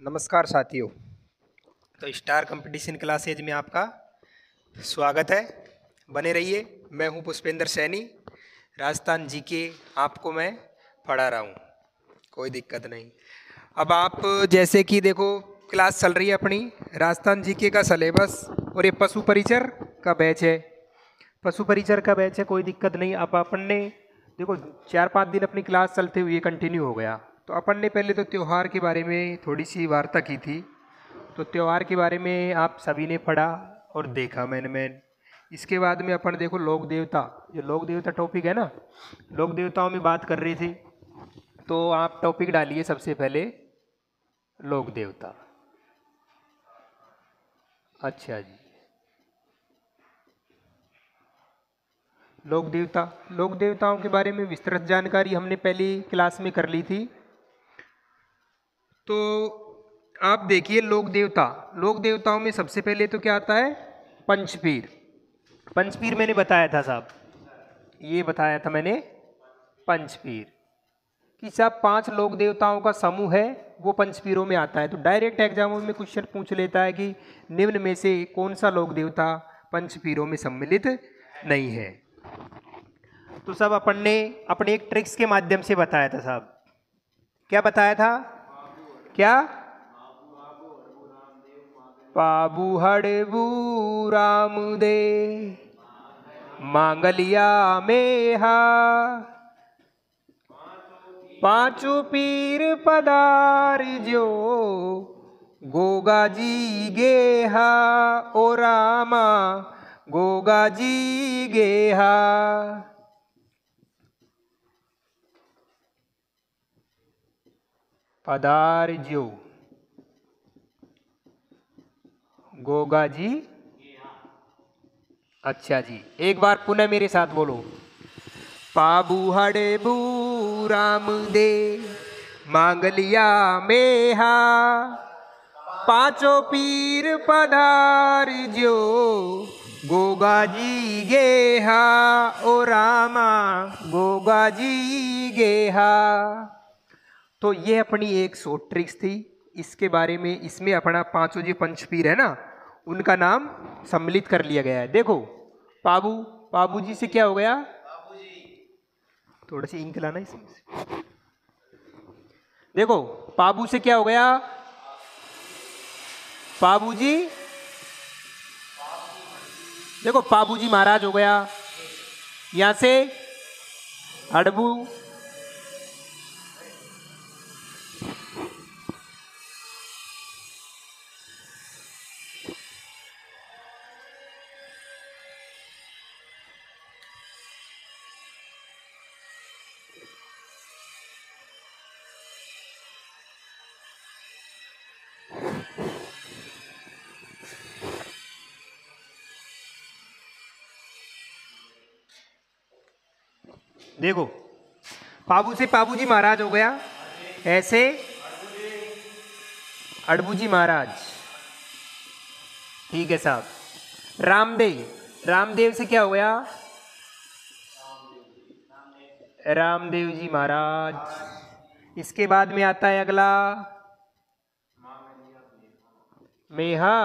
नमस्कार साथियों। तो स्टार कंपटीशन क्लासेज में आपका स्वागत है। बने रहिए। मैं हूं पुष्पेंद्र सैनी। राजस्थान जीके आपको मैं पढ़ा रहा हूं, कोई दिक्कत नहीं। अब आप जैसे कि देखो, क्लास चल रही है अपनी राजस्थान जीके का सिलेबस, और ये पशु परिचर का बैच है। पशु परिचर का बैच है, कोई दिक्कत नहीं। अब अपन ने देखो 4-5 दिन अपनी क्लास चलते हुए कंटिन्यू हो गया। तो अपन ने पहले तो त्यौहार के बारे में थोड़ी सी वार्ता की थी। तो त्यौहार के बारे में आप सभी ने पढ़ा और देखा मैंने। इसके बाद में अपन देखो लोक देवता, जो लोक देवता टॉपिक है ना, लोक देवताओं में बात कर रही थी। तो आप टॉपिक डालिए सबसे पहले लोक देवता। अच्छा जी, लोक देवता, लोक देवताओं के बारे में विस्तृत जानकारी हमने पहली क्लास में कर ली थी। तो आप देखिए लोक देवता, लोक देवताओं में सबसे पहले तो क्या आता है? पंचपीर। पंचपीर मैंने बताया था साहब, ये बताया था मैंने पंचपीर कि साहब 5 लोक देवताओं का समूह है, वो पंचपीरों में आता है। तो डायरेक्ट एग्जामों में क्वेश्चन पूछ लेता है कि निम्न में से कौन सा लोक देवता पंचपीरों में सम्मिलित नहीं है। तो सब अपन ने अपने एक ट्रिक्स के माध्यम से बताया था साहब। क्या बताया था? क्या? पाबू हड़बू रामदे मांगलिया मेहा, पांचों पीर पदार जो गोगा जी गेहा, ओ रामा गोगा जी गेहा। पदार जो गोगा जी। अच्छा जी, एक बार पुनः मेरे साथ बोलो। पाबू हड़बू राम दे मांगलिया मेहा, पांचों पीर पधार जो गोगा जी गेहा, ओ रामा गोगा जी गेहा। तो ये अपनी एक शॉर्ट ट्रिक्स थी। इसके बारे में, इसमें अपना 5 जो पंचपीर है ना, उनका नाम सम्मिलित कर लिया गया है। देखो पाबू, पाबू जी से क्या हो गया? थोड़ा सी इंक लाना इसमें। देखो पाबू से क्या हो गया? पाबू जी, देखो पाबू जी महाराज हो गया। यहां से हड़बू, देखो पाबू से पाबू जी महाराज हो गया। ऐसे अड़बू जी महाराज। ठीक है साहब। रामदेव, रामदेव से क्या हो गया? रामदेव जी महाराज। इसके बाद में आता है अगला मेहा,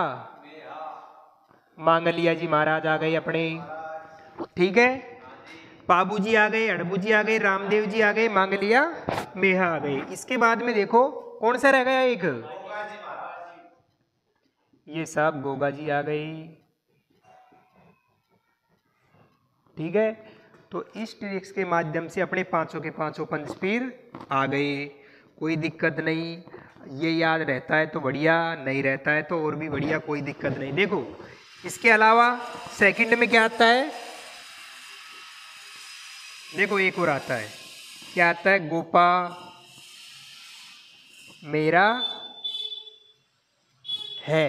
मांगलिया जी महाराज आ गए अपने। ठीक है, पाबू जी आ गए, अड़बू जी आ गए, रामदेव जी आ गए, मांगलिया मेहा आ गए। इसके बाद में देखो कौन सा रह गया? एक ये सब गोगा जी आ गई। ठीक है, तो इस ट्रिक्स के माध्यम से अपने 5 के 5 पंचपीर आ गए, कोई दिक्कत नहीं। ये याद रहता है तो बढ़िया, नहीं रहता है तो और भी बढ़िया, कोई दिक्कत नहीं। देखो इसके अलावा सेकंड में क्या आता है? देखो एक और आता है, क्या आता है? गोपा मेरा है।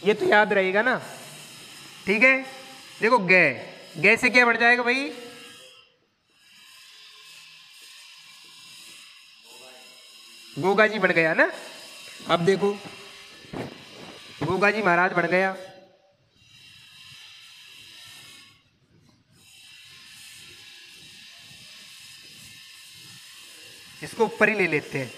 ये तो याद रहेगा ना। ठीक है, देखो गे, गे से क्या बढ़ जाएगा भाई? गोगा जी बन गया ना। अब देखो गोगा जी महाराज बन गया। इसको ऊपर ही ले लेते हैं।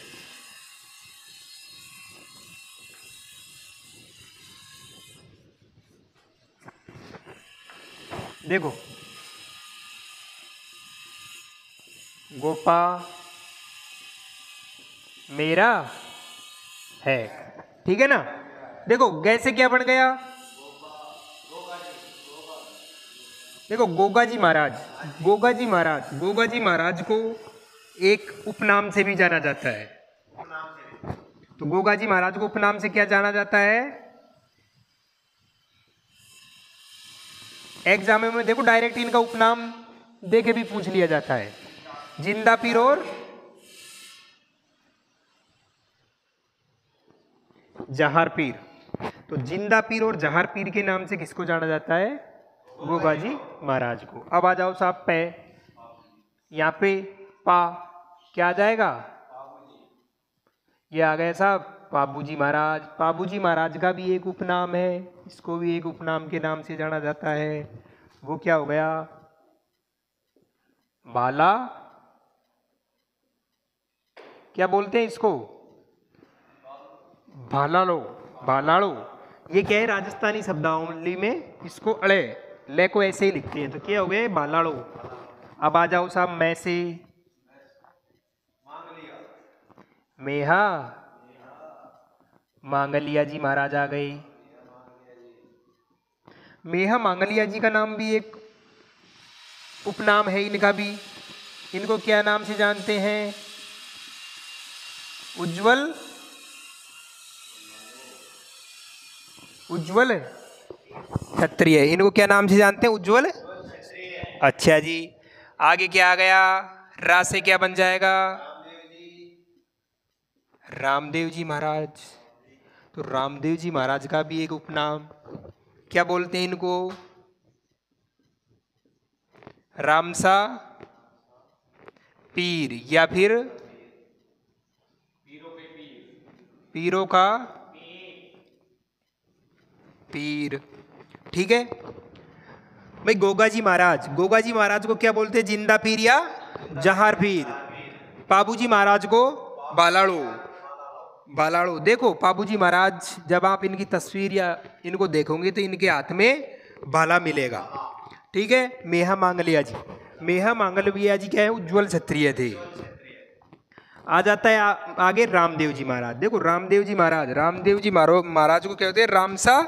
देखो गोपा मेरा है, ठीक है ना। देखो गे से क्या बन गया, देखो गोगा जी महाराज, गोगा जी महाराज, गोगा जी महाराज को एक उपनाम से भी जाना जाता है। तो गोगा जी महाराज को उपनाम से क्या जाना जाता है, एग्जाम में देखो डायरेक्ट इनका उपनाम दे के भी पूछ लिया जाता है, जिंदा पीर और जहार पीर। तो जिंदा पीर और जहार पीर के नाम से किसको जाना जाता है, गोगा जी महाराज को। अब आ जाओ साहब पे, यहाँ पे पा क्या आ जाएगा, ये आ गया साहब पाबूजी महाराज। पाबूजी महाराज का भी एक उपनाम है, इसको भी एक उपनाम के नाम से जाना जाता है, वो क्या हो गया, बाला, क्या बोलते हैं इसको, भालालो, भालाड़ो। ये क्या है, राजस्थानी शब्दावली में इसको अड़े ले को ऐसे ही लिखते हैं, तो क्या हो गए भालाड़ो। अब आ जाओ साहब मैं से, मेहा, मांगलिया जी महाराज आ गए। मेहा मांगलिया जी का नाम भी एक उपनाम है इनका भी, इनको क्या नाम से जानते हैं, उज्जवल, उज्जवल क्षत्रिय, इनको क्या नाम से जानते हैं, उज्जवल। अच्छा जी, आगे क्या आ गया, रा से क्या बन जाएगा, रामदेव जी महाराज। तो रामदेव जी महाराज का भी एक उपनाम, क्या बोलते हैं इनको, रामसा पीर, या फिर पीरों का पीर, ठीक है भाई। गोगा जी महाराज, गोगा जी महाराज को क्या बोलते हैं, जिंदा पीर या जहार पीर। पाबूजी महाराज को बालाड़ो, बालाड़ो। देखो पाबूजी महाराज जब आप इनकी तस्वीर या इनको देखोगे तो इनके हाथ में भाला मिलेगा, ठीक है। मेहा मांगलिया जी, मेहा मांगलिया जी क्या है, उज्जवल क्षत्रिय थे। आ जाता है आगे रामदेव जी महाराज। देखो रामदेव जी महाराज, रामदेव जी महाराज को क्या होते हैं, रामसा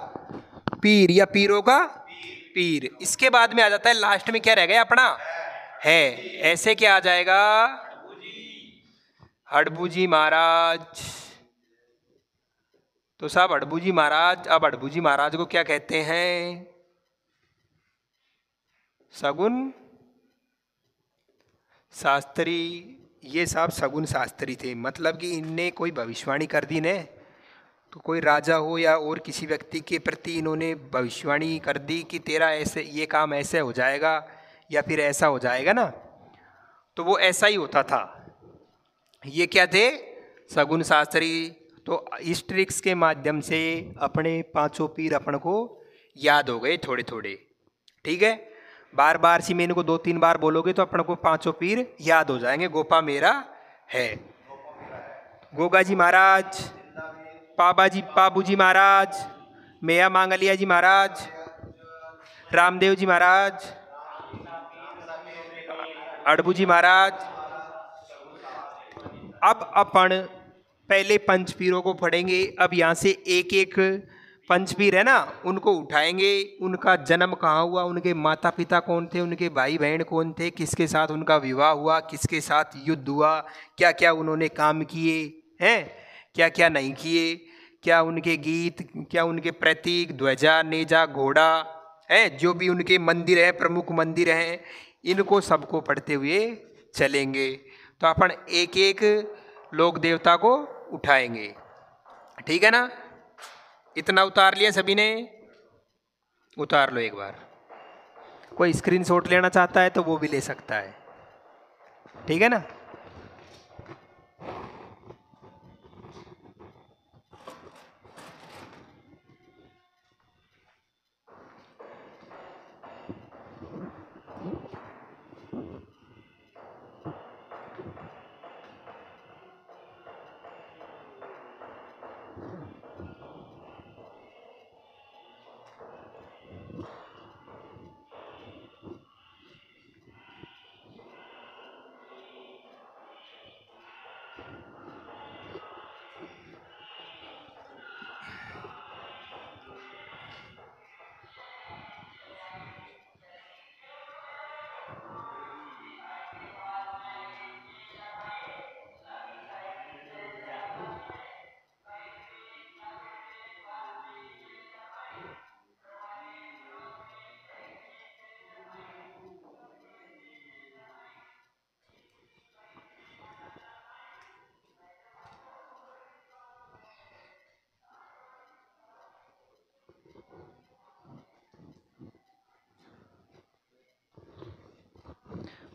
पीर या पीरों का पीर। इसके बाद में आ जाता है लास्ट में क्या रह गया अपना है, ऐसे क्या आ जाएगा, हड़बू जी महाराज। तो साहब हड़बू जी महाराज, अब हड़बू जी महाराज को क्या कहते हैं, सगुन शास्त्री। ये साहब सगुन शास्त्री थे, मतलब कि इनने कोई भविष्यवाणी कर दी ने, तो कोई राजा हो या और किसी व्यक्ति के प्रति इन्होंने भविष्यवाणी कर दी कि तेरा ऐसे ये काम ऐसे हो जाएगा या फिर ऐसा हो जाएगा ना, तो वो ऐसा ही होता था। ये क्या थे, सगुन शास्त्री। तो इस ट्रिक्स के माध्यम से अपने पांचों पीर अपन को याद हो गए थोड़े थोड़े, ठीक है। बार बार सी में इनको 2-3 बार बोलोगे तो अपन को पांचों पीर याद हो जाएंगे। गोपा मेरा है, गोगा जी महाराज, पाबूजी महाराज, मेया मांगलिया जी महाराज, रामदेव जी महाराज, अड़बू जी महाराज। अब अपन पहले पंचपीरों को पढ़ेंगे। अब यहाँ से एक एक पंचपीर है ना, उनको उठाएंगे, उनका जन्म कहाँ हुआ, उनके माता पिता कौन थे, उनके भाई बहन कौन थे, किसके साथ उनका विवाह हुआ, किसके साथ युद्ध हुआ, क्या क्या उन्होंने काम किए हैं, क्या क्या नहीं किए, क्या उनके गीत, क्या उनके प्रतीक, ध्वजा, नेजा, घोड़ा है, जो भी उनके मंदिर हैं, प्रमुख मंदिर हैं, इनको सबको पढ़ते हुए चलेंगे। तो अपन एक एक लोक देवता को उठाएंगे, ठीक है ना। इतना उतार लिया सभी ने, उतार लो एक बार। कोई स्क्रीनशॉट लेना चाहता है तो वो भी ले सकता है, ठीक है ना।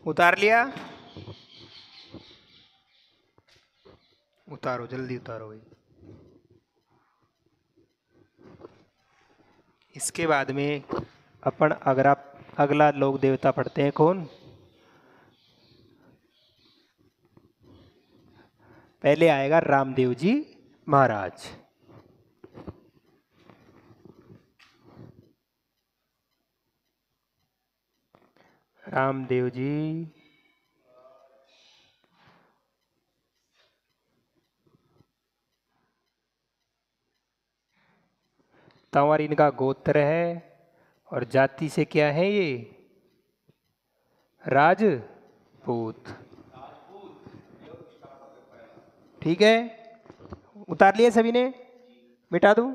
उतार लिया? उतारो, जल्दी उतारो भाई। इसके बाद में अपन अगला लोक देवता पढ़ते हैं। कौन? पहले आएगा रामदेव जी महाराज। रामदेव जी तंवर इनका गोत्र है और जाति से क्या है ये? राजपूत। ठीक है, उतार लिया सभी ने? मिटा दूं?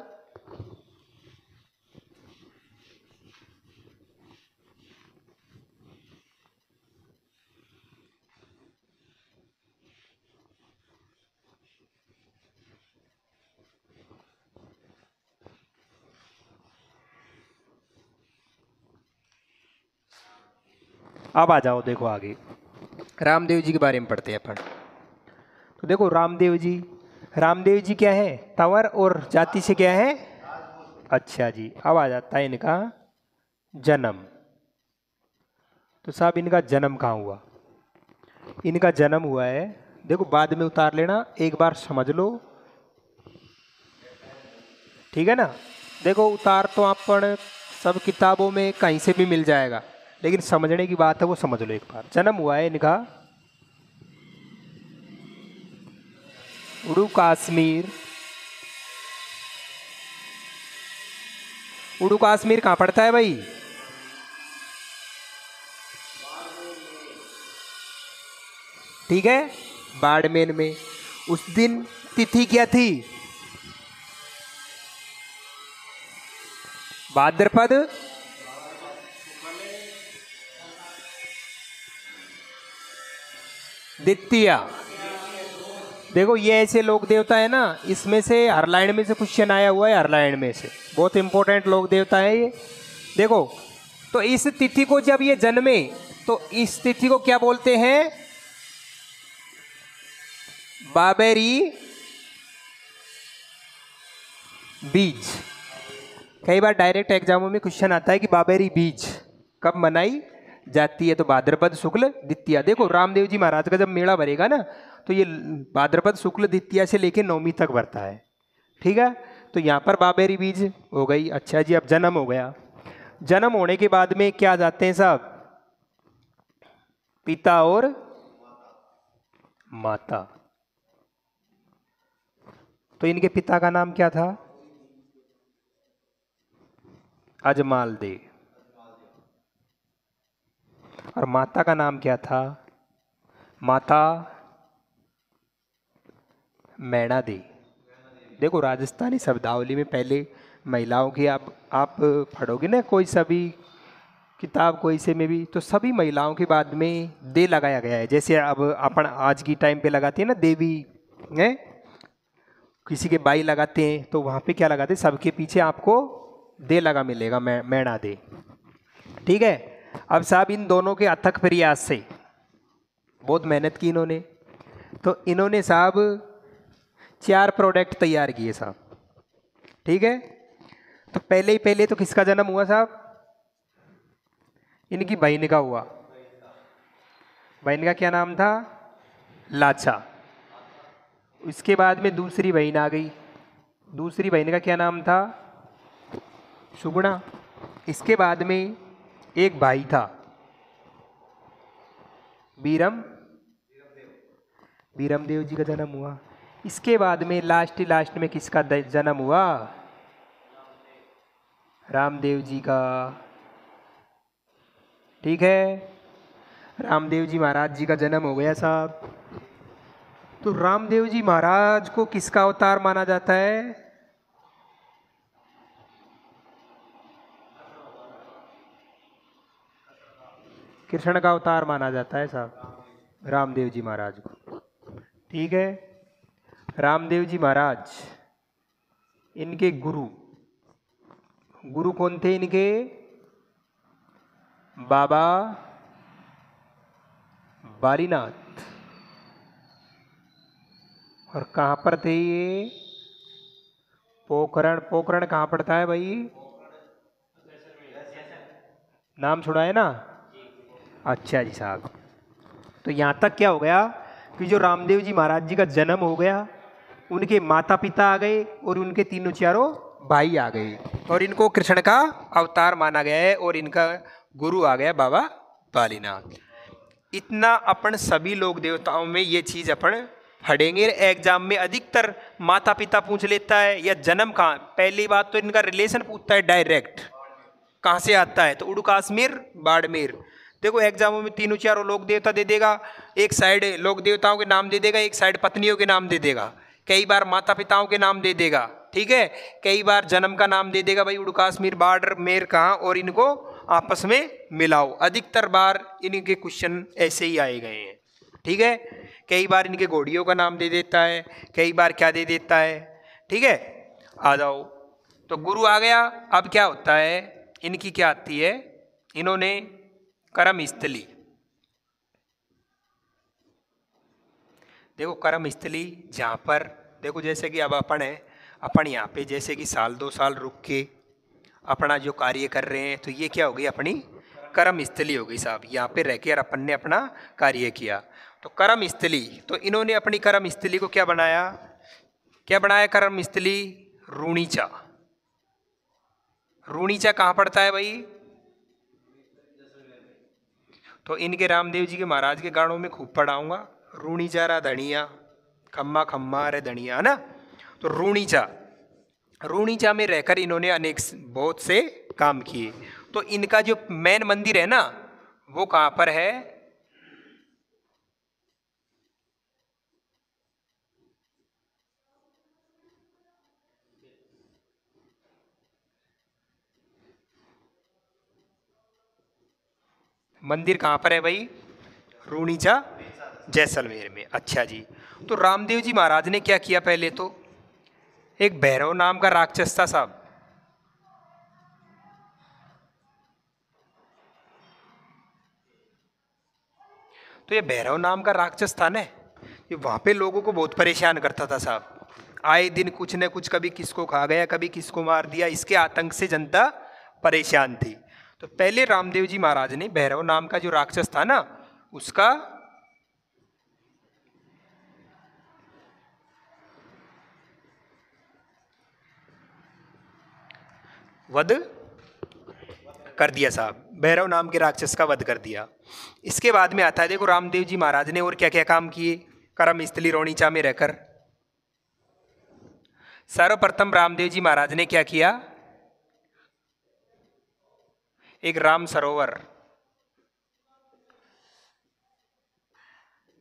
अब आ जाओ, देखो आगे रामदेव जी के बारे में पढ़ते हैं अपन। तो देखो रामदेव जी क्या है? तंवर और जाति से क्या है? अच्छा जी, अब आ जाता है इनका जन्म। तो साहब इनका जन्म कहाँ हुआ? इनका जन्म हुआ है, देखो बाद में उतार लेना, एक बार समझ लो, ठीक है ना? देखो उतार तो अपन सब किताबों में कहीं से भी मिल जाएगा, लेकिन समझने की बात है, वो समझ लो एक बार। जन्म हुआ है इनका उड़ू कश्मीर कहाँ पड़ता है भाई? ठीक है, बाड़मेर में। उस दिन तिथि क्या थी? भाद्रपद द्वितीया। देखो ये ऐसे लोक देवता है ना, इसमें से हर लाइन में से क्वेश्चन आया हुआ है, हर लाइन में से बहुत इंपॉर्टेंट लोक देवता है ये। देखो तो इस तिथि को जब ये जन्मे तो इस तिथि को क्या बोलते हैं? बाबेरी बीज। कई बार डायरेक्ट एग्जामों में क्वेश्चन आता है कि बाबेरी बीज कब मनाई जाती है? तो भाद्रपद शुक्ल द्वितीया। देखो रामदेव जी महाराज का जब मेला भरेगा ना, तो ये भाद्रपद शुक्ल द्वितीया से लेके नवमी तक भरता है। ठीक है, तो यहाँ पर बाबेरी बीज हो गई। अच्छा जी, अब जन्म हो गया। जन्म होने के बाद में क्या जाते हैं साहब? पिता और माता। तो इनके पिता का नाम क्या था? अजमाल दे। और माता का नाम क्या था? माता मैना दे। देखो राजस्थानी शब्दावली में पहले महिलाओं की आप पढ़ोगे ना कोई सभी किताब कोई से में भी, तो सभी महिलाओं के बाद में दे लगाया गया है। जैसे अब अपन आज की टाइम पे लगाते हैं ना देवी है, किसी के बाई लगाते हैं, तो वहाँ पे क्या लगाते हैं? सबके पीछे आपको दे लगा मिलेगा, मैना दे। ठीक है, अब साहब इन दोनों के अथक प्रयास से बहुत मेहनत की इन्होंने, तो इन्होंने साहब 4 प्रोडक्ट तैयार किए साहब। ठीक है, तो पहले तो किसका जन्म हुआ साहब? इनकी बहन का हुआ। बहन का क्या नाम था? लाचा। इसके बाद में दूसरी बहन आ गई, दूसरी बहन का क्या नाम था? सुगुणा। इसके बाद में एक भाई था बीरम देव जी का जन्म हुआ। इसके बाद में लास्ट में किसका जन्म हुआ? रामदेव जी का। ठीक है, रामदेव जी महाराज जी का जन्म हो गया साहब। तो रामदेव जी महाराज को किसका अवतार माना जाता है? कृष्ण का अवतार माना जाता है साहब रामदेव जी महाराज को। ठीक है, रामदेव जी महाराज इनके गुरु कौन थे इनके? बाबा बालीनाथ। और कहाँ पर थे ये? पोखरण। पोखरण कहाँ पड़ता है भाई? नाम सुना है ना? अच्छा जी साहब। तो यहाँ तक क्या हो गया कि जो रामदेव जी महाराज जी का जन्म हो गया, उनके माता पिता आ गए और उनके तीनों चारों भाई आ गए और इनको कृष्ण का अवतार माना गया है और इनका गुरु आ गया बाबा बालीनाथ। इतना अपन सभी लोग देवताओं में ये चीज अपन पढ़ेंगे। एग्जाम में अधिकतर माता पिता पूछ लेता है या जन्म कहाँ। पहली बात तो इनका रिलेशन पूछता है डायरेक्ट, कहाँ से आता है, तो उड़ू कश्मीर बाड़मेर। देखो एग्जामों में तीनों चारों लोक देवता दे देगा, एक साइड लोक देवताओं के नाम दे देगा, एक साइड पत्नियों के नाम दे देगा, कई बार माता पिताओं के नाम दे देगा, ठीक है, कई बार जन्म का नाम दे देगा भाई उड़ू कश्मीर बाड़मेर कहाँ, और इनको आपस में मिलाओ। अधिकतर बार इनके क्वेश्चन ऐसे ही आए गए हैं, ठीक है। कई बार इनके घोड़ियों का नाम दे देता है, कई बार क्या दे देता है, ठीक है। आ जाओ, तो गुरु आ गया। अब क्या होता है, इनकी क्या आती है, इन्होंने कर्म स्थली। देखो कर्म स्थली जहाँ पर, देखो जैसे कि अब अपन है, अपन यहाँ पे जैसे कि साल 2 साल रुक के अपना जो कार्य कर रहे हैं, तो ये क्या हो गई, अपनी कर्म स्थली हो गई साहब। यहाँ पे रह के अपन ने अपना कार्य किया, तो कर्म स्थली। तो इन्होंने अपनी कर्म स्थली को क्या बनाया, क्या बनाया कर्म स्थली? रूणीचा। रूणीचा कहाँ पड़ता है भाई? तो इनके रामदेव जी के महाराज के गानों में खूब पढ़ाऊंगा, रूणीचा रा धनिया खम्मा खम्मा रे धनिया, है ना। तो रूणीचा, रूणीचा में रहकर इन्होंने अनेक बहुत से काम किए। तो इनका जो मेन मंदिर है ना, वो कहाँ पर है? मंदिर कहाँ पर है भाई? रूणीचा जैसलमेर में। अच्छा जी। तो रामदेव जी महाराज ने क्या किया, पहले तो एक भैरव नाम का राक्षस था साहब। तो ये भैरव नाम का राक्षस था ना, ये वहाँ पे लोगों को बहुत परेशान करता था साहब। आए दिन कुछ न कुछ, कभी किसको खा गया, कभी किसको मार दिया, इसके आतंक से जनता परेशान थी। तो पहले रामदेव जी महाराज ने भैरव नाम का जो राक्षस था ना, उसका वध कर दिया साहब। भैरव नाम के राक्षस का वध कर दिया। इसके बाद में आता है, देखो रामदेव जी महाराज ने और क्या क्या काम किए कर्म स्थली रूणीचा में रहकर। सर्वप्रथम रामदेव जी महाराज ने क्या किया, एक राम सरोवर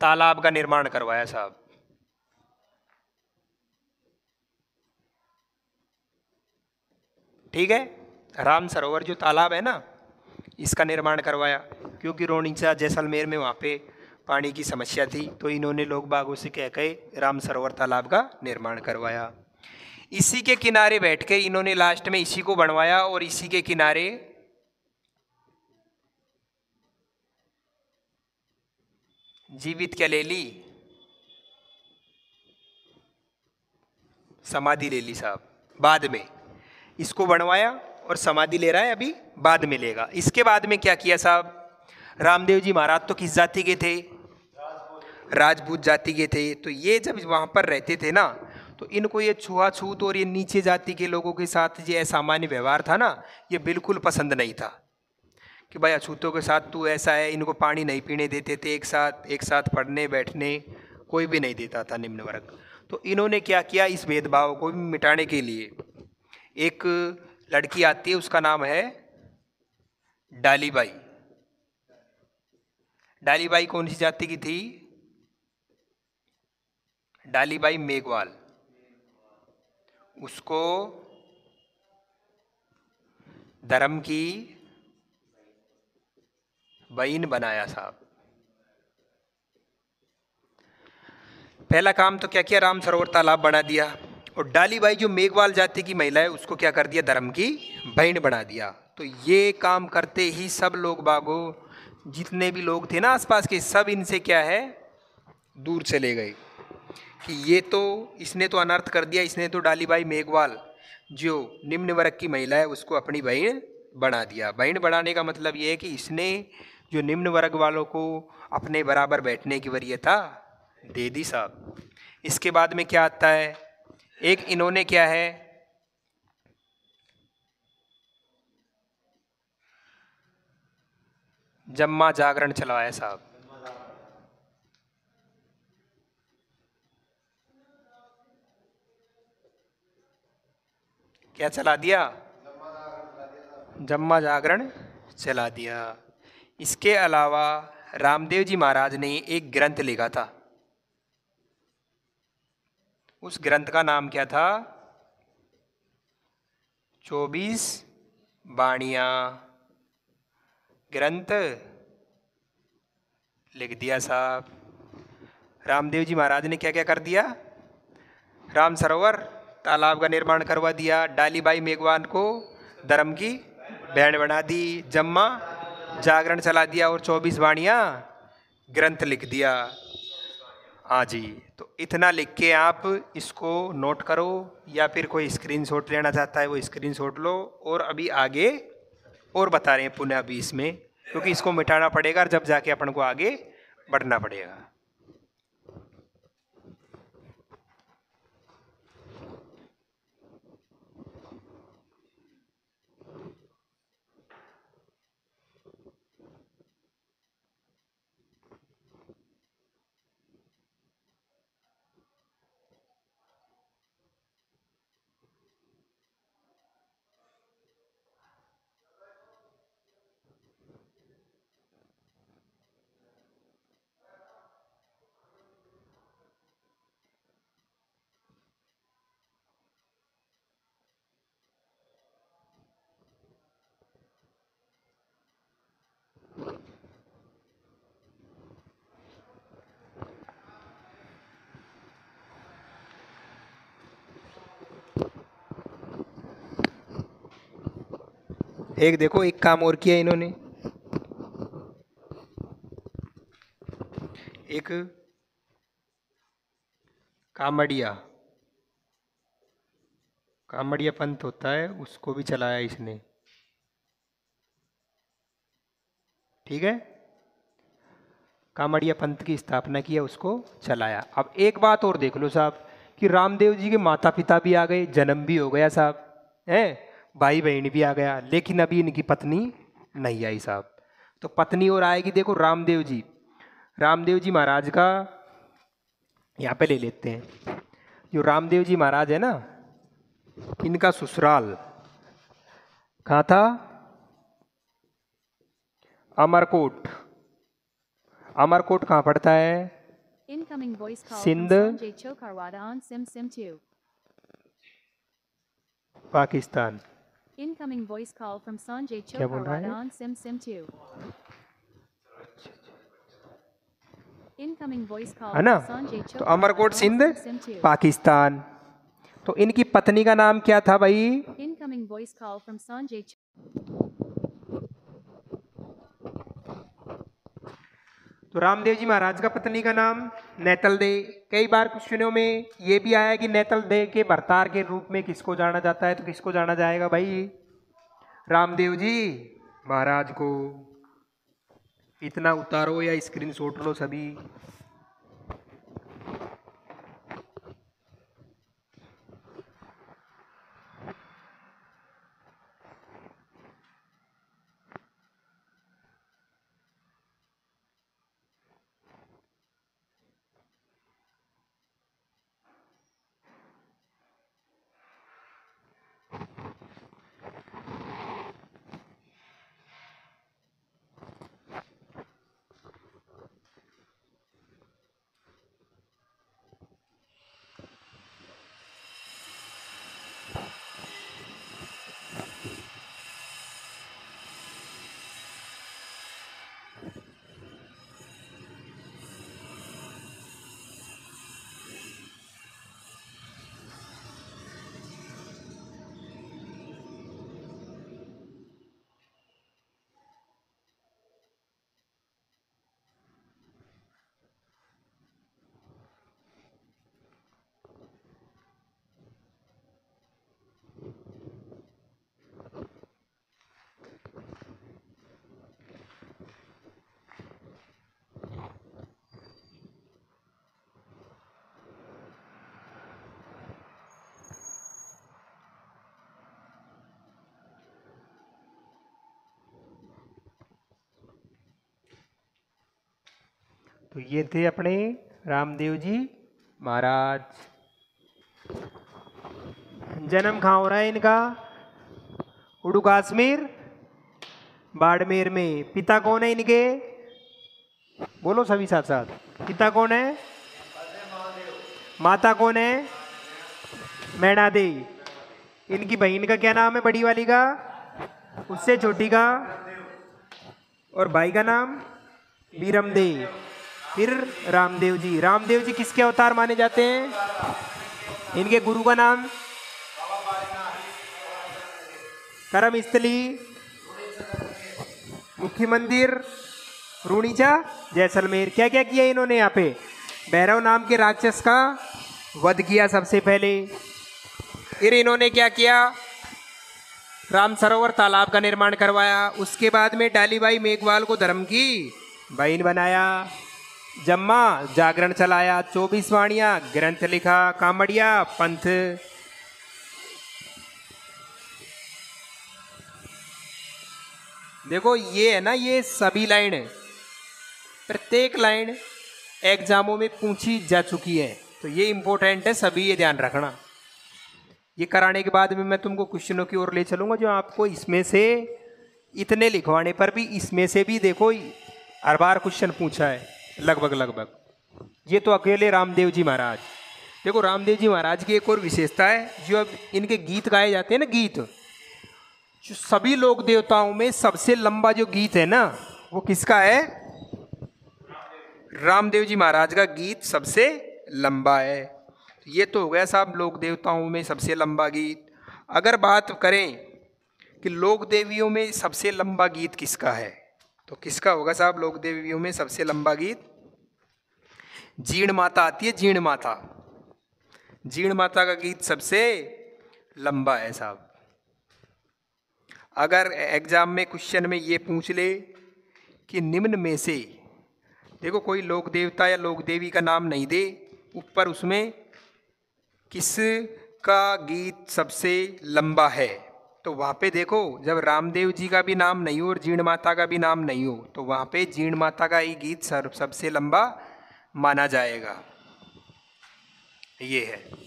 तालाब का निर्माण करवाया साहब। ठीक है, राम सरोवर जो तालाब है ना, इसका निर्माण करवाया, क्योंकि रूणीचा जैसलमेर में वहाँ पे पानी की समस्या थी, तो इन्होंने लोग बागों से कह के राम सरोवर तालाब का निर्माण करवाया। इसी के किनारे बैठ के इन्होंने लास्ट में इसी को बनवाया और इसी के किनारे जीवित क्या ले ली, समाधि ले ली साहब। बाद में इसको बनवाया और समाधि ले रहा है, अभी बाद में लेगा। इसके बाद में क्या किया साहब, रामदेव जी महाराज तो किस जाति के थे, राजपूत जाति के थे। तो ये जब वहाँ पर रहते थे ना, तो इनको ये छुआछूत और ये नीचे जाति के लोगों के साथ ये असामान्य व्यवहार था ना, ये बिल्कुल पसंद नहीं था कि भाई अछूतों के साथ तू ऐसा है। इनको पानी नहीं पीने देते थे, एक साथ पढ़ने बैठने कोई भी नहीं देता था, निम्न वर्ग। तो इन्होंने क्या किया, इस भेदभाव को मिटाने के लिए एक लड़की आती है, उसका नाम है डालीबाई। डालीबाई कौन सी जाति की थी? डालीबाई मेघवाल। उसको धर्म की बहन बनाया साहब। पहला काम तो क्या किया, राम सरोवर तालाब बना दिया। और डालीबाई जो मेघवाल जाति की महिला है, उसको क्या कर दिया, धर्म की बहन बना दिया। तो ये काम करते ही सब लोग बागो जितने भी लोग थे ना आसपास के, सब इनसे क्या है, दूर चले गए कि ये तो, इसने तो अनर्थ कर दिया, इसने तो डालीबाई मेघवाल जो निम्न वर्ग की महिला है उसको अपनी बहन बना दिया। बहन बनाने का मतलब ये है कि इसने जो निम्न वर्ग वालों को अपने बराबर बैठने की वरीयता दे दी साहब। इसके बाद में क्या आता है, एक इन्होंने क्या है, जम्मा जागरण चलवाया साहब। क्या चला दिया, जम्मा जागरण चला दिया। इसके अलावा रामदेव जी महाराज ने एक ग्रंथ लिखा था, उस ग्रंथ का नाम क्या था, 24 बाणियां ग्रंथ लिख दिया साहब। रामदेव जी महाराज ने क्या क्या कर दिया, राम सरोवर तालाब का निर्माण करवा दिया, डालीबाई मेघवाल को धर्म की बहन बना दी, जम्मा जागरण चला दिया और 24 वाणियाँ ग्रंथ लिख दिया। हाँ जी, तो इतना लिख के आप इसको नोट करो, या फिर कोई स्क्रीनशॉट लेना चाहता है वो स्क्रीनशॉट लो। और अभी आगे और बता रहे हैं पुनः अभी इसमें, क्योंकि इसको मिटाना पड़ेगा और जब जाके अपन को आगे बढ़ना पड़ेगा। एक देखो, एक काम और किया इन्होंने, एक कामड़िया, कामड़िया पंथ होता है उसको भी चलाया इसने, ठीक है, कामड़िया पंथ की स्थापना किया, उसको चलाया। अब एक बात और देख लो साहब कि रामदेव जी के माता पिता भी आ गए, जन्म भी हो गया साहब, हैं, भाई बहन भी आ गया, लेकिन अभी इनकी पत्नी नहीं आई साहब। तो पत्नी और आएगी, देखो रामदेव जी, रामदेव जी महाराज का यहाँ पे ले लेते हैं। जो रामदेव जी महाराज है ना, इनका ससुराल कहाँ था, अमरकोट। अमरकोट कहाँ पड़ता है, Incoming voice call from Sindh, Sanjay Chokarwada on Sim 2. Pakistan. Incoming voice call from Sanjay क्या बोल रहा Chokarwada है, on Sim 2. Incoming voice call है ना, from Sanjay तो Amarkot Chokarwada on Sindh Sim 2. Pakistan. तो इनकी पत्नी का नाम क्या था भाई, Incoming voice call from Sanjay तो रामदेव जी महाराज का पत्नी का नाम नेतल दे। कई बार क्वेश्चनों में ये भी आया कि नेतल दे के भरतार के रूप में किसको जाना जाता है, तो किसको जाना जाएगा भाई, रामदेव जी महाराज को। इतना उतारो या स्क्रीनशॉट लो सभी। तो ये थे अपने रामदेव जी महाराज। जन्म कहाँ हो रहा है इनका? उड़ू कश्मीर बाड़मेर में। पिता कौन है इनके? बोलो सभी साथ साथ। पिता कौन है? माता कौन है? मैना देवी। इनकी बहन का क्या नाम है? बड़ी वाली का? उससे छोटी का? और भाई का नाम? बीरमदेव। फिर रामदेव जी। रामदेव जी किसके अवतार माने जाते हैं? इनके गुरु का नाम? कर्मस्थली, मुख्य मंदिर, रूणीचा, जैसलमेर। क्या क्या किया इन्होंने यहाँ पे? भैरव नाम के राक्षस का वध किया सबसे पहले। फिर इन्होंने क्या किया? राम सरोवर तालाब का निर्माण करवाया। उसके बाद में डालीबाई मेघवाल को धर्म की बहन बनाया। जम्मा जागरण चलाया, 24 वाणियां ग्रंथ लिखा, कामड़िया पंथ। देखो ये है ना, ये सभी लाइन है, प्रत्येक लाइन एग्जामों में पूछी जा चुकी है, तो ये इंपॉर्टेंट है, सभी ये ध्यान रखना। ये कराने के बाद में मैं तुमको क्वेश्चनों की ओर ले चलूंगा, जो आपको इसमें से इतने लिखवाने पर भी इसमें से भी देखो हर बार क्वेश्चन पूछा है लगभग। ये तो अकेले रामदेव जी महाराज। देखो रामदेव जी महाराज की एक और विशेषता है, जो अब इनके गीत गाए जाते हैं ना, गीत, जो सभी लोक देवताओं में सबसे लंबा जो गीत है ना, वो किसका है? रामदेव जी महाराज का गीत सबसे लंबा है। ये तो हो गया साहब लोक देवताओं में सबसे लंबा गीत। अगर बात करें कि लोक देवियों में सबसे लंबा गीत किसका है, तो किसका होगा साहब लोक देवियों में सबसे लंबा गीत? जीण माता आती है, जीण माता। जीण माता का गीत सबसे लंबा है साहब। अगर एग्जाम में क्वेश्चन में ये पूछ ले कि निम्न में से, देखो कोई लोक देवता या लोक देवी का नाम नहीं दे, ऊपर उसमें किस का गीत सबसे लंबा है, तो वहाँ पे देखो जब रामदेव जी का भी नाम नहीं हो और जीण माता का भी नाम नहीं हो, तो वहाँ पे जीण माता का ही गीत सबसे लंबा माना जाएगा। ये है।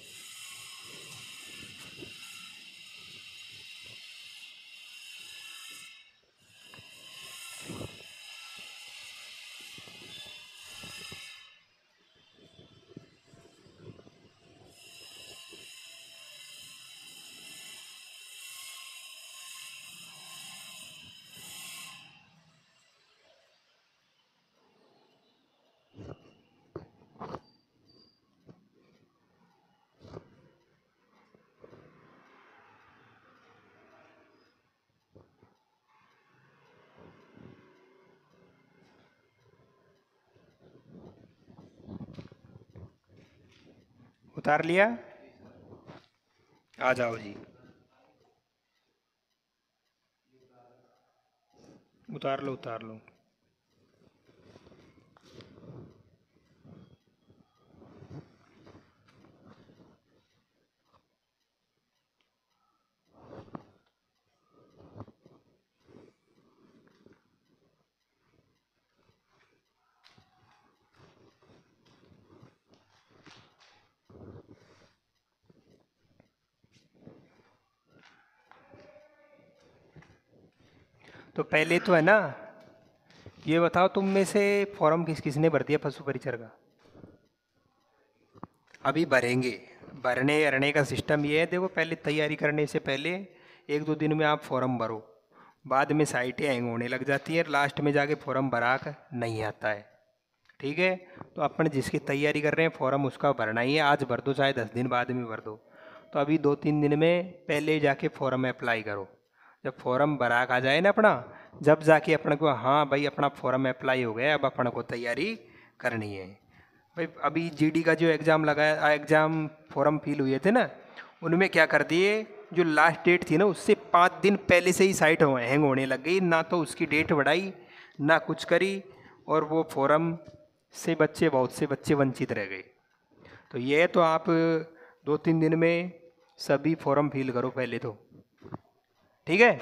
उतार लिया? आ जाओ जी, उतार लो उतार लो। तो पहले तो है ना, ये बताओ तुम में से फॉर्म किस किसने भर दिया पशु परिचर का? अभी भरेंगे। भरने अरने का सिस्टम ये है, देखो पहले तैयारी करने से पहले 1-2 दिन में आप फॉर्म भरो, बाद में साइटें हैंग होने लग जाती है, लास्ट में जाके फॉर्म भरा कर नहीं आता है। ठीक है, तो अपन जिसकी तैयारी कर रहे हैं फॉर्म उसका भरना ही है, आज भर दो चाहे 10 दिन बाद में भर दो। तो अभी 2-3 दिन में पहले जाके फॉर्म अप्लाई करो। जब फॉर्म भरा आ जाए ना अपना, जब जाके अपने को हाँ भाई अपना फॉर्म अप्लाई हो गया, अब अपन को तैयारी करनी है। भाई अभी जीडी का जो एग्ज़ाम लगाया, एग्ज़ाम फॉर्म फिल हुए थे ना, उनमें क्या कर दिए, जो लास्ट डेट थी ना उससे 5 दिन पहले से ही साइट हैंग होने लग गई, ना तो उसकी डेट बढ़ाई ना कुछ करी, और वो फॉर्म से बच्चे, बहुत से बच्चे वंचित रह गए। तो ये तो आप 2-3 दिन में सभी फॉर्म फिल करो पहले तो, ठीक है।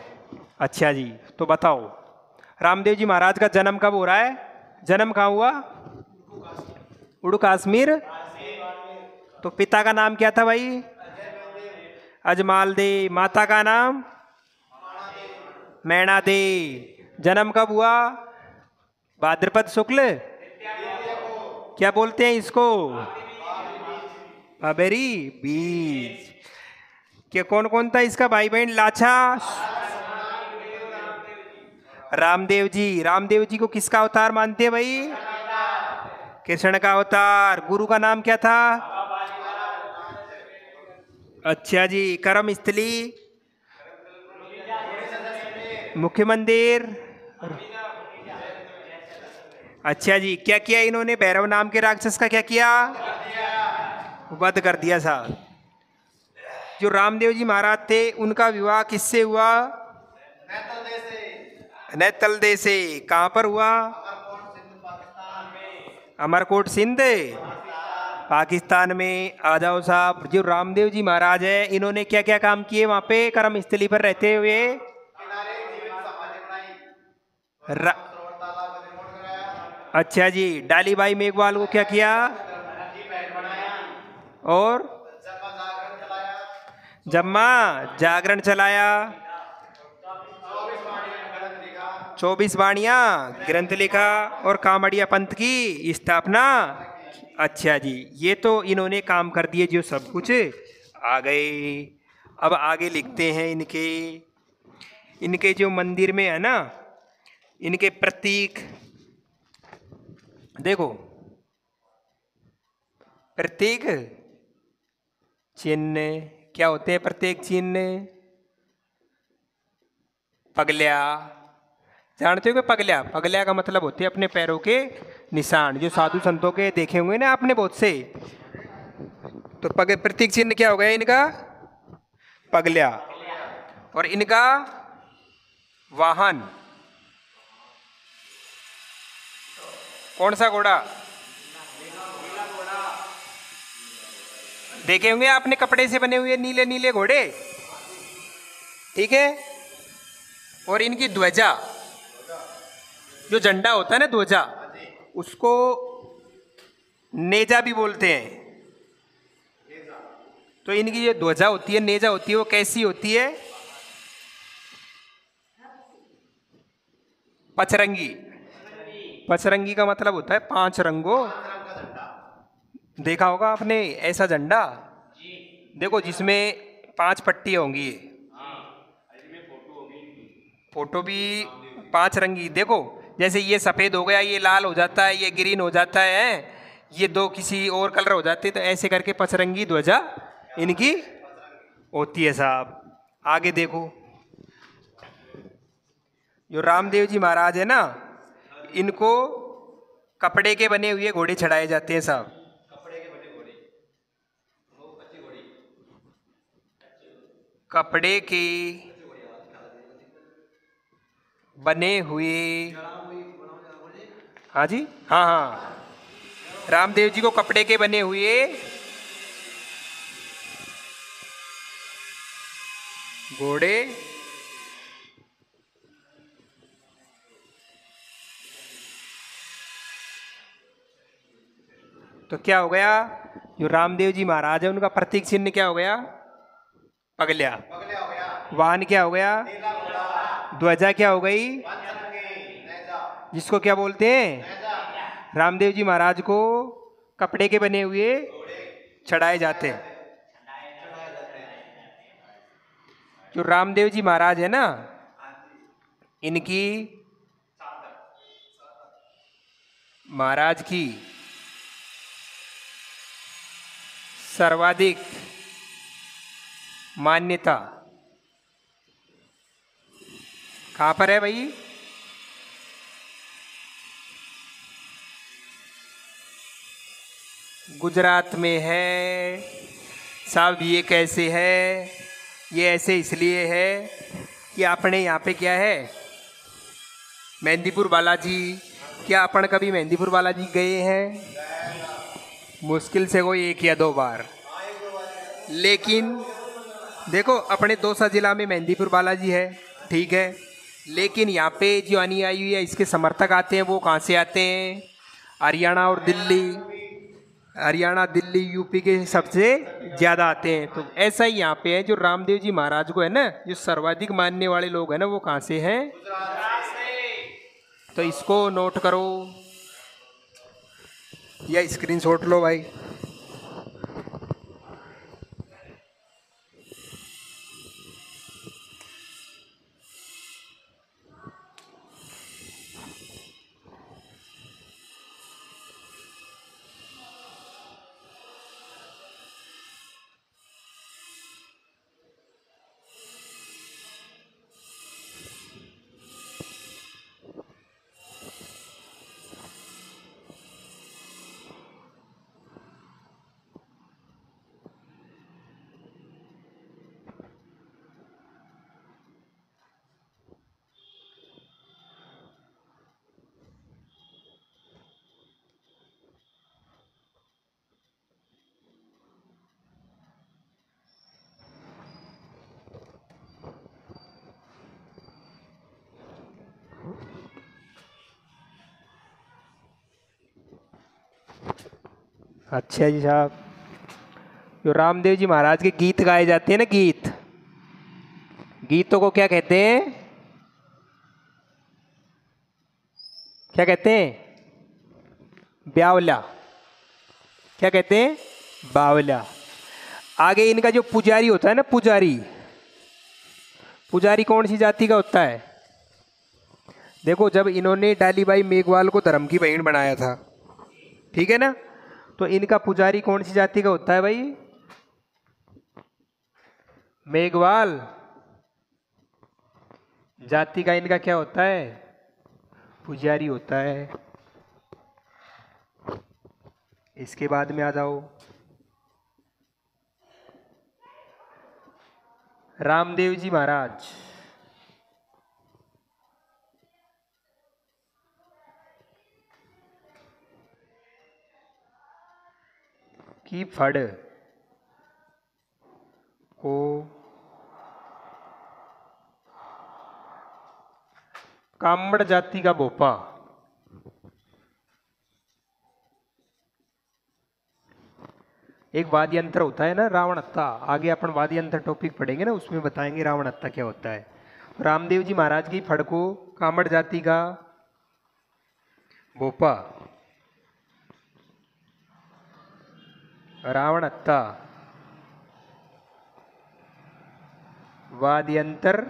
अच्छा जी, तो बताओ रामदेव जी महाराज का जन्म कब हो रहा है? जन्म कहाँ हुआ? उड़ू कश्मीर। तो पिता का नाम क्या था भाई? अजमाल दे। माता का नाम? मैना दे। जन्म कब हुआ? भाद्रपद शुक्ल। क्या बोलते हैं इसको? अबेरी बीज। क्या कौन कौन था इसका भाई बहन लाछा? रामदेव जी। रामदेव जी को किसका अवतार मानते हैं भाई? कृष्ण का अवतार। गुरु का नाम क्या था? अच्छा जी। कर्म स्थली? मुख्य मंदिर? अच्छा जी। क्या किया इन्होंने? भैरव नाम के राक्षस का क्या किया? वध कर दिया साहब। जो रामदेव जी महाराज थे उनका विवाह किससे हुआ? नैतल दे से। कहां पर हुआ? अमरकोट सिंध पाकिस्तान में। आ जाओ साहब। जो रामदेव जी महाराज है इन्होंने क्या क्या काम किए वहां पे कर्म स्थली पर रहते हुए? अच्छा जी। डाली बाई मेघवाल को क्या किया? और जम्मा जागरण चलाया। 24 वाणियां ग्रंथ लिखा और कामड़िया पंथ की स्थापना। अच्छा जी। ये तो इन्होंने काम कर दिए जो सब कुछ आ गए। अब आगे लिखते हैं इनके जो मंदिर में है ना, इनके प्रतीक देखो। प्रतीक चिन्ह क्या होते हैं? प्रत्येक चिन्ह पगल्या। जानते हो कि पगल्या? पगल्या का मतलब होते हैं अपने पैरों के निशान, जो साधु संतों के देखे हुए ना आपने बहुत से। तो प्रतीक चिन्ह क्या हो गया इनका? पगल्या। और इनका वाहन कौन सा घोड़ा? देखे होंगे आपने कपड़े से बने हुए नीले नीले घोड़े, ठीक है। और इनकी ध्वजा, जो झंडा होता है ना ध्वजा, उसको नेजा भी बोलते हैं। तो इनकी जो ध्वजा होती है, नेजा होती है, वो कैसी होती है? पचरंगी। पचरंगी का मतलब होता है 5 रंगों। देखा होगा आपने ऐसा झंडा, देखो जिसमें 5 पट्टी होंगी। फोटो भी 5 रंगी। देखो जैसे ये सफेद हो गया, ये लाल हो जाता है, ये ग्रीन हो जाता है, ये 2 किसी और कलर हो जाते हैं। तो ऐसे करके पचरंगी ध्वजा इनकी होती है साहब। आगे देखो, जो रामदेव जी महाराज है ना, इनको कपड़े के बने हुए घोड़े चढ़ाए जाते हैं साहब। कपड़े के बने हुए, हाँ जी, हाँ हाँ, रामदेव जी को कपड़े के बने हुए घोड़े तो क्या हो गया? जो रामदेव जी महाराज है उनका प्रतीक चिन्ह क्या हो गया? पगल्या। वाहन क्या हो गया? ध्वजा क्या हो गई? जिसको क्या बोलते हैं? रामदेव जी महाराज को कपड़े के बने हुए चढ़ाए जाते हैं। जो रामदेव जी महाराज है ना, इनकी महाराज की सर्वाधिक मान्यता कहाँ पर है भाई? गुजरात में है साहब। ये कैसे है? ये ऐसे इसलिए है कि अपने यहाँ पे क्या है, मेहंदीपुर बालाजी। क्या अपन कभी मेहंदीपुर बालाजी गए हैं? मुश्किल से कोई 1 या 2 बार। लेकिन देखो अपने दौसा जिला में मेहंदीपुर बालाजी है, ठीक है, लेकिन यहाँ पे जो अनुयायी है इसके समर्थक आते हैं, वो कहाँ से आते हैं? हरियाणा और दिल्ली। हरियाणा, दिल्ली, यूपी के सबसे ज़्यादा आते हैं। तो ऐसा ही यहाँ पे है, जो रामदेव जी महाराज को है ना, जो सर्वाधिक मानने वाले लोग हैं ना, वो कहाँ से हैं? तो इसको नोट करो या स्क्रीनशॉट लो भाई। अच्छा जी साहब, जो रामदेव जी महाराज के गीत गाए जाते हैं ना, गीतों को क्या कहते हैं? क्या कहते हैं? ब्यावला। क्या कहते हैं? बावला। आगे इनका जो पुजारी होता है ना, पुजारी कौन सी जाति का होता है? देखो, जब इन्होंने डालीबाई मेघवाल को धर्म की बहन बनाया था, ठीक है ना, तो इनका पुजारी कौन सी जाति का होता है भाई? मेघवाल जाति का इनका क्या होता है? पुजारी होता है। इसके बाद में आ जाओ, रामदेव जी महाराज की फड़ को कामड़ जाति का भोपा। एक वाद्य यंत्र होता है ना, रावणत्ता। आगे अपन वाद्य यंत्र टॉपिक पढ़ेंगे ना, उसमें बताएंगे रावणत्ता क्या होता है। रामदेव जी महाराज की फड़ को कामड़ जाति का भोपा, रावणत्ता, वाद्य यंत्र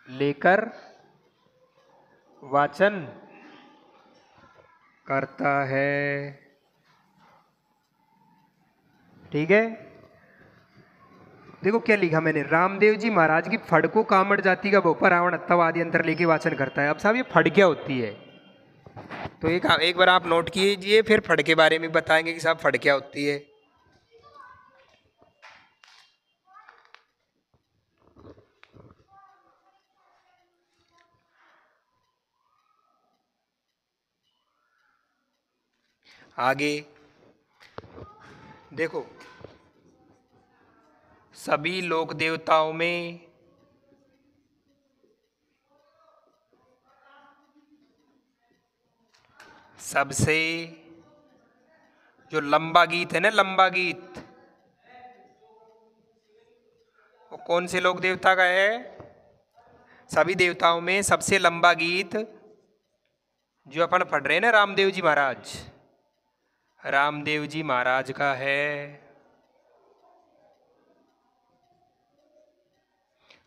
लेकर वाचन करता है। ठीक है, देखो क्या लिखा मैंने, रामदेव जी महाराज की फड़ को कामड़ जाति का भोपा रावणत्ता वाद्य यंत्र लेके वाचन करता है। अब साहब, ये फड़ क्या होती है? तो एक बार आप नोट कीजिए, फिर फड़ के बारे में बताएंगे कि साहब फड़ क्या होती है। आगे देखो, सभी लोक देवताओं में सबसे जो लंबा गीत है ना, लंबा गीत, वो कौन से लोक देवता का है? सभी देवताओं में सबसे लंबा गीत जो अपन पढ़ रहे हैं ना, रामदेव जी महाराज, रामदेव जी महाराज का है।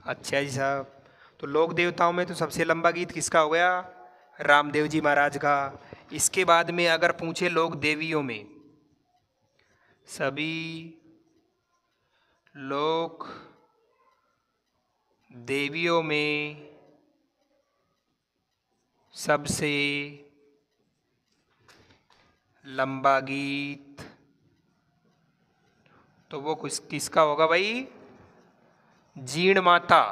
अच्छा जी साहब, तो लोक देवताओं में तो सबसे लंबा गीत किसका हो गया? रामदेव जी महाराज का। इसके बाद में अगर पूछे लोक देवियों में, सभी लोक देवियों में सबसे लंबा गीत, तो वो किसका होगा भाई? जीण माता।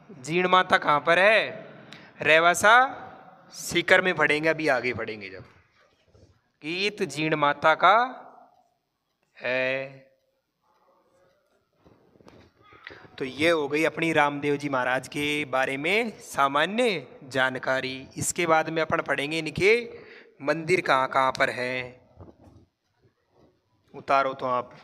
जीण माता कहाँ पर है? रेवासा सीकर में पढ़ेंगे, अभी आगे पढ़ेंगे जब। गीत जीण माता का है। तो ये हो गई अपनी रामदेव जी महाराज के बारे में सामान्य जानकारी। इसके बाद में अपन पढ़ेंगे इनके मंदिर कहाँ कहाँ पर है। उतारो तो आप।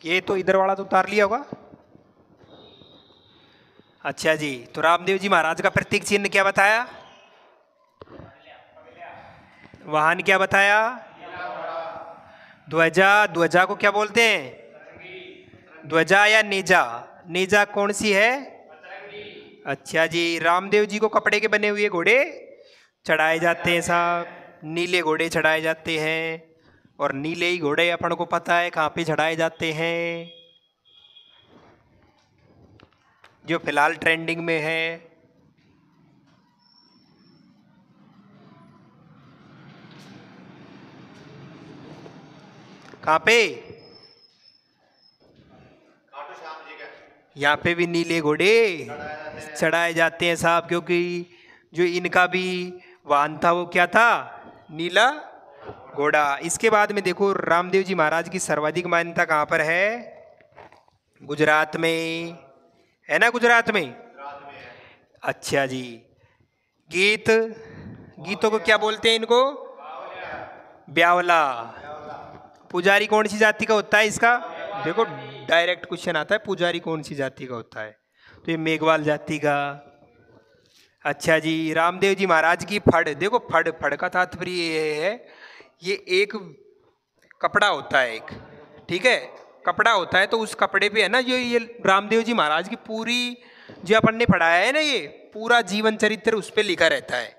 ये तो इधर वाला तो उतार लिया होगा। अच्छा जी, तो रामदेव जी महाराज का प्रतीक चिन्ह क्या बताया? वाहन क्या बताया? ध्वजा। ध्वजा को क्या बोलते हैं? ध्वजा या नेजा? नेजा कौन सी है? अच्छा जी, रामदेव जी को कपड़े के बने हुए घोड़े चढ़ाए जाते हैं साहब। नीले घोड़े चढ़ाए जाते हैं, और नीले ही घोड़े अपन को पता है कहाँ पे चढ़ाए जाते हैं, जो फिलहाल ट्रेंडिंग में है। कहाँ पे? यहाँ पे भी नीले घोड़े चढ़ाए जाते हैं साहब, क्योंकि जो इनका भी वाहन था वो क्या था? नीला घोड़ा। इसके बाद में देखो रामदेव जी महाराज की सर्वाधिक मान्यता कहाँ पर है? गुजरात में है ना, गुजरात में। अच्छा जी, गीत, गीतों को क्या बोलते हैं इनको? ब्यावला। पुजारी कौन सी जाति का होता है इसका? देखो डायरेक्ट क्वेश्चन आता है, पुजारी कौन सी जाति का होता है? तो ये मेघवाल जाति का। अच्छा जी, रामदेव जी महाराज की फड़, देखो फड़, फड़ का तात्पर्य ये है, ये एक कपड़ा होता है एक, ठीक है, कपड़ा होता है, तो उस कपड़े पे है ना, ये रामदेव जी महाराज की पूरी जो अपन ने पढ़ाया है ना, ये पूरा जीवन चरित्र उस पर लिखा रहता है।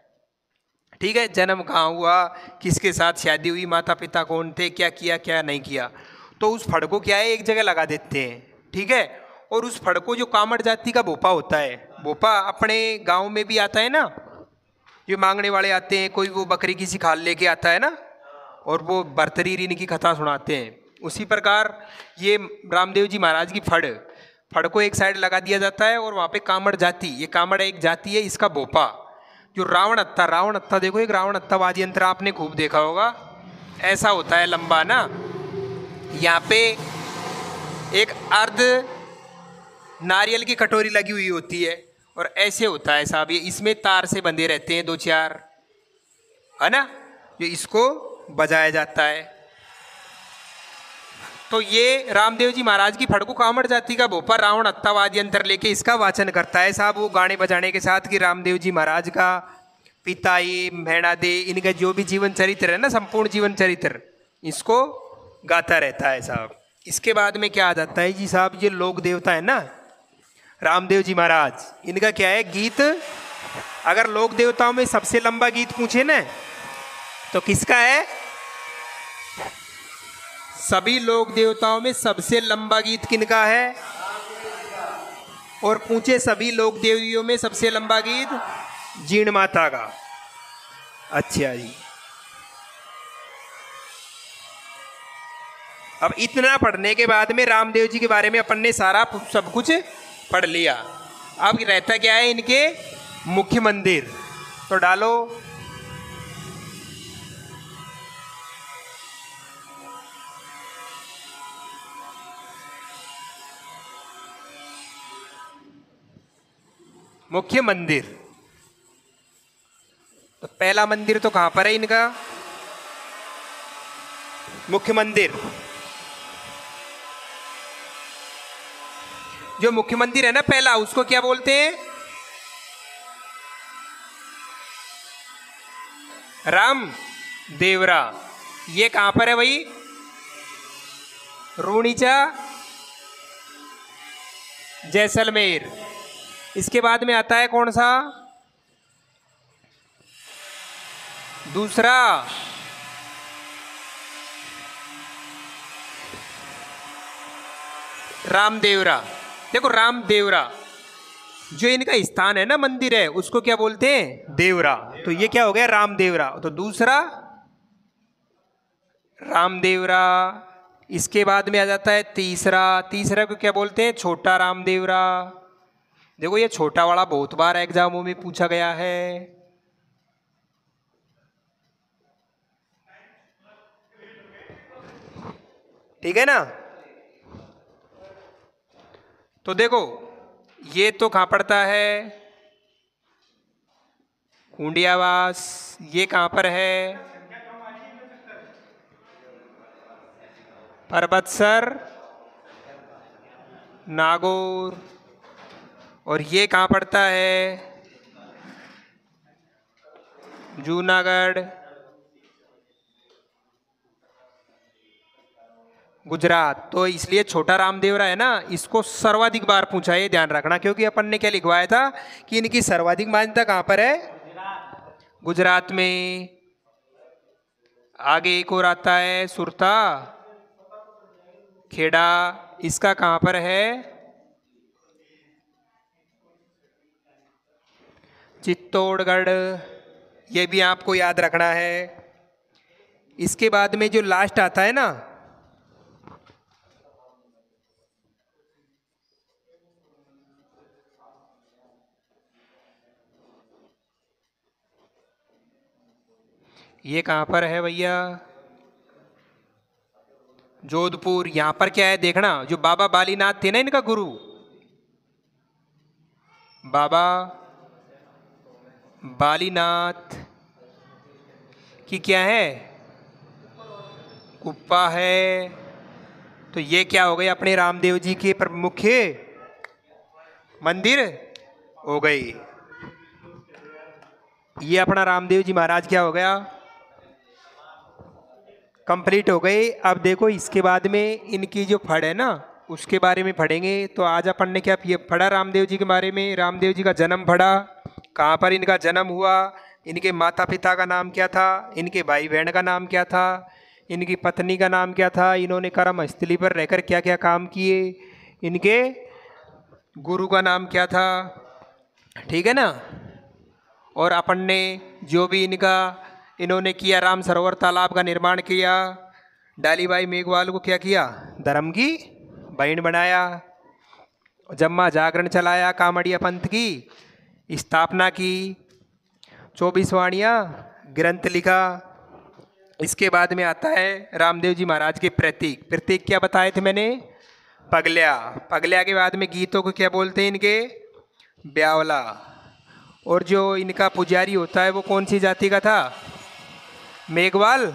ठीक है, जन्म कहाँ हुआ, किसके साथ शादी हुई, माता पिता कौन थे, क्या किया क्या नहीं किया, तो उस फड़ को क्या है एक जगह लगा देते हैं। ठीक है, और उस फड़ को जो कामड़ जाति का भोपा होता है, भोपा अपने गांव में भी आता है ना, जो मांगने वाले आते हैं, कोई वो बकरी की सिखाल लेके आता है ना, और वो भरतरी ऋण की कथा सुनाते हैं, उसी प्रकार ये रामदेव जी महाराज की फड़, फड़ को एक साइड लगा दिया जाता है, और वहाँ पे कामड़ जाति, ये कामड़ एक जाति है, इसका भोपा जो रावण अत्ता, रावण अत्ता देखो, एक रावण अत्ता वाद्य यंत्र आपने खूब देखा होगा, ऐसा होता है लंबा ना, यहाँ पे एक अर्ध नारियल की कटोरी लगी हुई होती है, और ऐसे होता है साहब, ये इसमें तार से बंधे रहते हैं दो चार, है ना, जो इसको बजाया जाता है। तो ये रामदेव जी महाराज की फड़ को कामड़ जाति का भोपा रावण अत्तावाद यंत्र लेके इसका वाचन करता है साहब, वो गाने बजाने के साथ कि रामदेव जी महाराज का पिता ये भेड़ा दे, इनका जो भी जीवन चरित्र है ना, संपूर्ण जीवन चरित्र, इसको गाता रहता है साहब। इसके बाद में क्या आ जाता है जी साहब, ये लोक देवता है ना रामदेव जी महाराज, इनका क्या है गीत, अगर लोक देवताओं में सबसे लंबा गीत पूछे ना तो किसका है? सभी लोक देवताओं में सबसे लंबा गीत किनका है? और पूछे सभी लोक देवियों में सबसे लंबा गीत जीण माता का। अच्छा जी, अब इतना पढ़ने के बाद में रामदेव जी के बारे में अपन ने सारा सब कुछ पढ़ लिया। अब रहता क्या है इनके मुख्य मंदिर, तो डालो मुख्य मंदिर। तो पहला मंदिर तो कहां पर है इनका? मुख्य मंदिर। जो मुख्य मंदिर है ना पहला, उसको क्या बोलते हैं? राम देवरा। ये कहां पर है भाई? रूणीचा, जैसलमेर। इसके बाद में आता है कौन सा? दूसरा रामदेवरा। देखो रामदेवरा जो इनका स्थान है ना, मंदिर है, उसको क्या बोलते हैं? देवरा। तो ये क्या हो गया? रामदेवरा। तो दूसरा रामदेवरा। इसके बाद में आ जाता है तीसरा। तीसरा को क्या बोलते हैं? छोटा रामदेवरा। देखो ये छोटा वाला बहुत बार एग्जामों में पूछा गया है। ठीक है ना? तो देखो ये तो कहां पड़ता है? कुंडियावास। ये कहां पर है? परबतसर, नागौर। और ये कहां पड़ता है? जूनागढ़, गुजरात। तो इसलिए छोटा रामदेवरा है ना, इसको सर्वाधिक बार पूछा है, ध्यान रखना। क्योंकि अपन ने क्या लिखवाया था कि इनकी सर्वाधिक मान्यता कहां पर है? गुजरात में। आगे एक और आता है सुरता खेड़ा। इसका कहां पर है? चित्तौड़गढ़। ये भी आपको याद रखना है। इसके बाद में जो लास्ट आता है ना, ये कहां पर है भैया? जोधपुर। यहां पर क्या है देखना, जो बाबा बालीनाथ थे ना इनका गुरु, बाबा बालीनाथ की क्या है? कुप्पा है। तो ये क्या हो गए? अपने रामदेव जी के मुख्य मंदिर हो गई। ये अपना रामदेव जी महाराज क्या हो गया? कंप्लीट हो गए। अब देखो इसके बाद में इनकी जो फड़ है ना, उसके बारे में पढ़ेंगे। तो आज अपन ने क्या पढ़ा रामदेव जी के बारे में? रामदेव जी का जन्म पढ़ा, कहाँ पर इनका जन्म हुआ, इनके माता पिता का नाम क्या था, इनके भाई बहन का नाम क्या था, इनकी पत्नी का नाम क्या था, इन्होंने कर्म स्थली पर रहकर क्या क्या काम किए, इनके गुरु का नाम क्या था। ठीक है ना? और अपन ने जो भी इन्होंने किया, राम सरोवर तालाब का निर्माण किया, डालीबाई मेघवाल को क्या किया? धर्म की बहन बनाया, जम्मा जागरण चलाया, कामड़िया पंथ की स्थापना की, 24 वाणियाँ ग्रंथ लिखा। इसके बाद में आता है रामदेव जी महाराज के प्रतीक। प्रतीक क्या बताए थे मैंने? पगल्या। पगल्या के बाद में गीतों को क्या बोलते हैं? इनके ब्यावला। और जो इनका पुजारी होता है वो कौन सी जाति का था? मेघवाल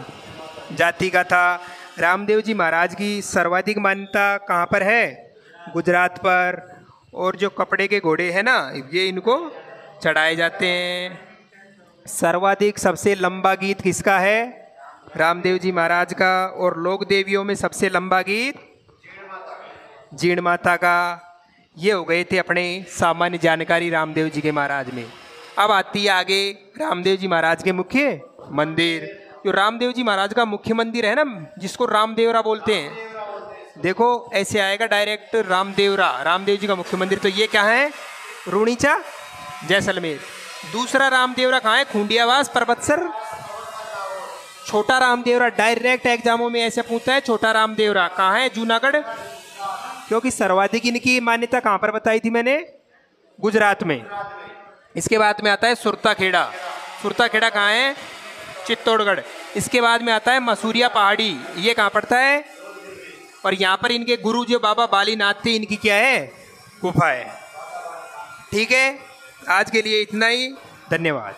जाति का था। रामदेव जी महाराज की सर्वाधिक मान्यता कहाँ पर है? गुजरात पर। और जो कपड़े के घोड़े हैं ना, ये इनको चढ़ाए जाते हैं। सर्वाधिक सबसे लंबा गीत किसका है? रामदेव जी महाराज का। और लोक देवियों में सबसे लंबा गीत जीण माता का। ये हो गए थे अपने सामान्य जानकारी रामदेव जी के महाराज में। अब आती है आगे रामदेव जी महाराज के मुख्य मंदिर। जो रामदेव जी महाराज का मुख्य मंदिर है ना, जिसको रामदेवरा बोलते हैं, देखो ऐसे आएगा डायरेक्ट रामदेवरा, रामदेव जी का मुख्य मंदिर। तो ये क्या है? रूणीचा, जैसलमेर। दूसरा रामदेवरा कहाँ है? खूंडियावास, परबतसर। छोटा रामदेवरा डायरेक्ट एग्जामों में ऐसे पूछता है, छोटा रामदेवरा कहाँ है? जूनागढ़। क्योंकि सर्वाधिक इनकी मान्यता कहाँ पर बताई थी मैंने? गुजरात में। इसके बाद में आता है सुरता खेड़ा। सुरता खेड़ा कहाँ है? चित्तौड़गढ़। इसके बाद में आता है मसूरिया पहाड़ी। ये कहाँ पड़ता है? और यहाँ पर इनके गुरु जो बाबा बालीनाथ थे, इनकी क्या है? गुफा है। ठीक है। आज के लिए इतना ही। धन्यवाद।